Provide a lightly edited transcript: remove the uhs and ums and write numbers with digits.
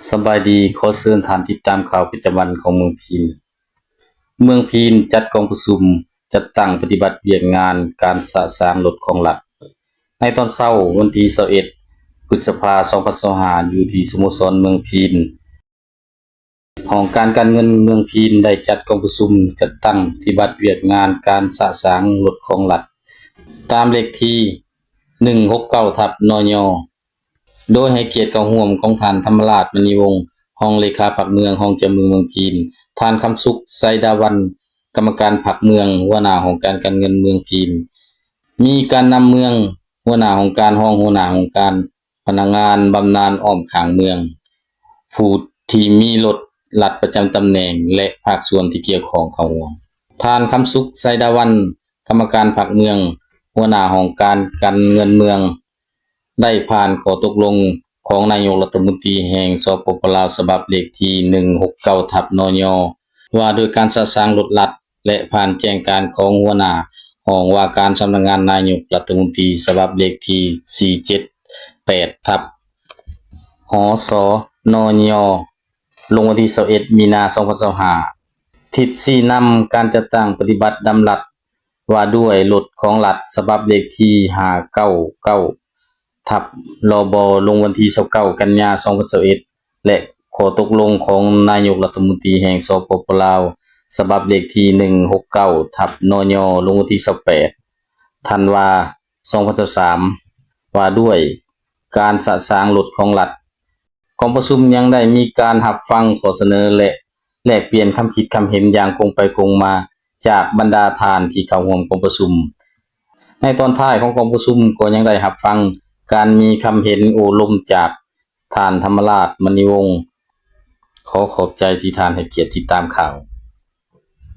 สบายดีขอเชิญท่านติดตามข่าวประจำวันของเมืองพีนจัดกองประชุมจัดตั้งปฏิบัติเวียกงานการสะสางรถของรัฐในตอนเช้าวันที่21พฤษภาคม2025อยู่ที่สโมสรเมืองพีนห้องการเงินเมืองพีนได้จัดกองประชุมจัดตั้งปฏิบัติเวียกงานการสะสางรถของรัฐตามเลขที่169/นย.โดยให้เกียรติเข้าร่วมของท่านธรรมราชมณีวงศ์รองเลขาพรรคเมืองรองเจ้าเมืองพีนท่านคำสุขไซดาวันกรรมการพรรคเมืองหัวหน้าของการเงินเมืองพีนมีการนำเมืองหัวหน้าของการห้องหัวหน้าของการพนักงานบำนาญอ้อมข้างเมืองผู้ที่มีรถรัฐประจำตำแหน่งและภาคส่วนที่เกี่ยวข้องเข้าร่วมท่านคำสุขไซดาวันกรรมการพรรคเมืองหัวหน้าของการเงินเมืองได้ผ่านข้อตกลงของนายกรัฐมนตรีแห่งสปป.ลาวฉบับเลขที่169/นย.ว่าโดยการสะสางรถรัฐและผ่านแจ้งการของหัวหน้าห้องว่าการสำนักงานนายกรัฐมนตรีฉบับเลขที่478/หสนย.ลงวันที่21มีนาคม2025ทิศชี้นำการจัดตั้งปฏิบัติดำรัฐว่าด้วยรถของรัฐฉบับเลขที่599/ลบลงวันที่29กันยายน2021และข้อตกลงของนายกรัฐมนตรีแห่งสปป.ลาวฉบับเลขที่169/นย.ลงวันที่28ธันวาคม2023ว่าด้วยการสะสางรถของรัฐกองประชุมยังได้มีการรับฟังข้อเสนอและแลกเปลี่ยนความคิดความเห็นอย่างตรงไปตรงมาจากบรรดาท่านที่เข้าร่วมกองประชุมในตอนท้ายของกองประชุมก็ยังได้รับฟังการมีคำเห็นโอลมจากท่านธรรมราชมณีวงศ์ขอบใจที่ท่านให้เกียรติติดตามข่าว